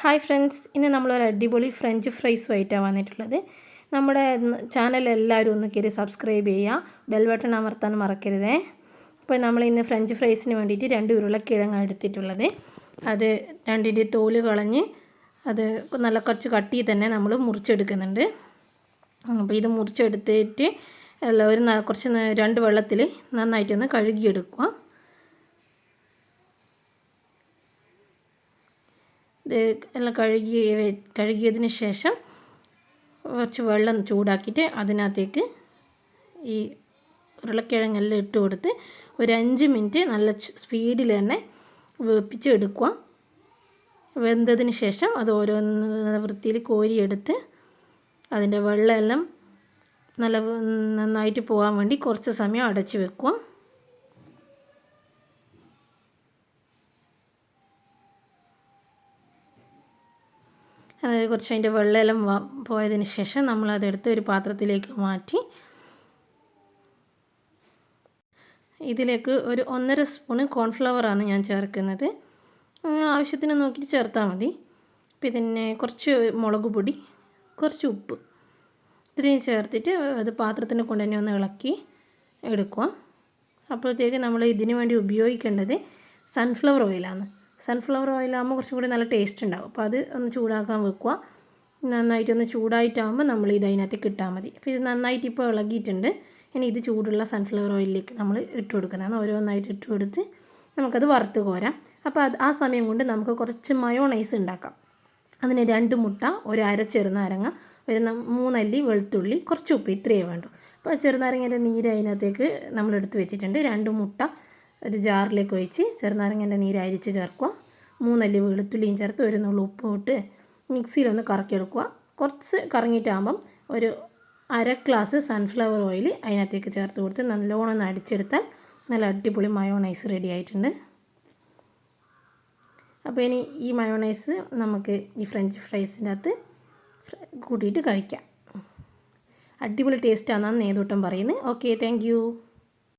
Hi friends, ഇന്ന് നമ്മളൊരു അടിപൊളി ഫ്രഞ്ച് ഫ്രൈസുമായിട്ടാണ് വന്നിട്ടുള്ളത്. നമ്മുടെ ചാനൽ എല്ലാവരും ഒന്ന് കയറി സബ്സ്ക്രൈബ് ചെയ്യുക, ബെൽ ബട്ടൺ അമർത്താൻ മറക്കരുതേ. അപ്പോൾ നമ്മൾ ഇന്ന് ഫ്രഞ്ച് ഫ്രൈസിന് വേണ്ടിയിട്ട് 2 ഉരുളക്കിഴങ്ങാണ് എടുത്തിട്ടുള്ളത്. അത് രണ്ടിൻ്റെ തോല് കളഞ്ഞ് അത് നല്ല കുറച്ച് കട്ടി തന്നെ നമ്മൾ മുറിച്ചെടുക്കുന്നുണ്ട്. അപ്പോൾ ഇത് മുറിച്ചെടുത്തിട്ട് ഒരു കുറച്ച് 2 വെള്ളത്തിൽ നന്നായിട്ടൊന്ന് കഴുകിയെടുക്കുക. എല്ലാം കഴുകിയതിന് ശേഷം കുറച്ച് വെള്ളം ചൂടാക്കിയിട്ട് അതിനകത്തേക്ക് ഈ ഉരുളക്കിഴങ്ങെല്ലാം ഇട്ട് കൊടുത്ത് ഒരു 5 മിനിറ്റ് നല്ല സ്പീഡിൽ തന്നെ വേപ്പിച്ചെടുക്കുക. വെന്തതിന് ശേഷം അത് ഓരോന്ന് വൃത്തിയിൽ കോരിയെടുത്ത് അതിൻ്റെ വെള്ളമെല്ലാം നന്നായിട്ട് പോകാൻ വേണ്ടി കുറച്ച് സമയം അടച്ച് വെക്കുക. അതായത് കുറച്ച് അതിൻ്റെ വെള്ളമെല്ലാം പോയതിന് ശേഷം നമ്മളതെടുത്ത് ഒരു പാത്രത്തിലേക്ക് മാറ്റി ഇതിലേക്ക് ഒരു 1.5 സ്പൂണ് കോൺഫ്ലവറാണ് ഞാൻ ചേർക്കുന്നത്. ആവശ്യത്തിന് നോക്കിയിട്ട് ചേർത്താൽ മതി. പിന്നെ കുറച്ച് മുളക് പൊടി, കുറച്ച് ഉപ്പ് ഇത്രയും ചേർത്തിട്ട് അത് പാത്രത്തിന് കൊണ്ട് തന്നെ ഒന്ന് ഇളക്കി എടുക്കുക. അപ്പോഴത്തേക്ക് നമ്മൾ ഇതിന് വേണ്ടി ഉപയോഗിക്കേണ്ടത് സൺഫ്ലവർ ഓയിലാണ്. സൺഫ്ലവർ ഓയിലാകുമ്പോൾ കുറച്ചും കൂടി നല്ല ടേസ്റ്റ് ഉണ്ടാകും. അപ്പോൾ അത് ഒന്ന് ചൂടാക്കാൻ വെക്കുക. നന്നായിട്ടൊന്ന് ചൂടായിട്ടാകുമ്പോൾ നമ്മൾ ഇത് അതിനകത്തേക്ക് ഇട്ടാൽ മതി. അപ്പോൾ ഇത് നന്നായിട്ട് ഇപ്പോൾ ഇളകിയിട്ടുണ്ട്. ഇനി ഇത് ചൂടുള്ള സൺഫ്ലവർ ഓയിലിലേക്ക് നമ്മൾ ഇട്ട് കൊടുക്കുന്നതാണ്. ഓരോന്നായിട്ട് ഇട്ട് കൊടുത്ത് നമുക്കത് വറുത്ത് കോരാം. അപ്പോൾ ആ സമയം കൊണ്ട് നമുക്ക് കുറച്ച് മയോണൈസ് ഉണ്ടാക്കാം. അതിന് 2 മുട്ട, ഒരു അര ചെറുനാരങ്ങ, ഒരു 3 അല്ലി വെളുത്തുള്ളി, കുറച്ച് ഉപ്പ്, ഇത്രയേ വേണ്ടൂ. അപ്പോൾ ചെറുനാരങ്ങേൻ്റെ നീര് അതിനകത്തേക്ക് നമ്മൾ എടുത്ത് വെച്ചിട്ടുണ്ട്. 2 മുട്ട ഒരു ജാറിലേക്ക് ഒഴിച്ച് ചെറുനാരങ്ങേൻ്റെ നീര് അരിച്ച് ചേർക്കുക. 3 അല്ലി വെളുത്തുള്ളിയും ചേർത്ത് ഒരു നുള്ളു ഉപ്പ് ഇട്ട് മിക്സിയിലൊന്ന് കറക്കിയെടുക്കുക. കുറച്ച് കറങ്ങിയിട്ടാകുമ്പം ഒരു അര ഗ്ലാസ് സൺഫ്ലവർ ഓയിൽ അതിനകത്തേക്ക് ചേർത്ത് കൊടുത്ത് നല്ലോണം ഒന്ന് അടിച്ചെടുത്താൽ നല്ല അടിപൊളി മയോണൈസ് റെഡി ആയിട്ടുണ്ട്. അപ്പോൾ ഇനി ഈ മയോണൈസ് നമുക്ക് ഈ ഫ്രഞ്ച് ഫ്രൈസിൻ്റെ അകത്ത് കൂട്ടിയിട്ട് കഴിക്കാം. അടിപൊളി ടേസ്റ്റാണെന്നാണ് നേതൂട്ടം പറയുന്നത്. Okay, thank you.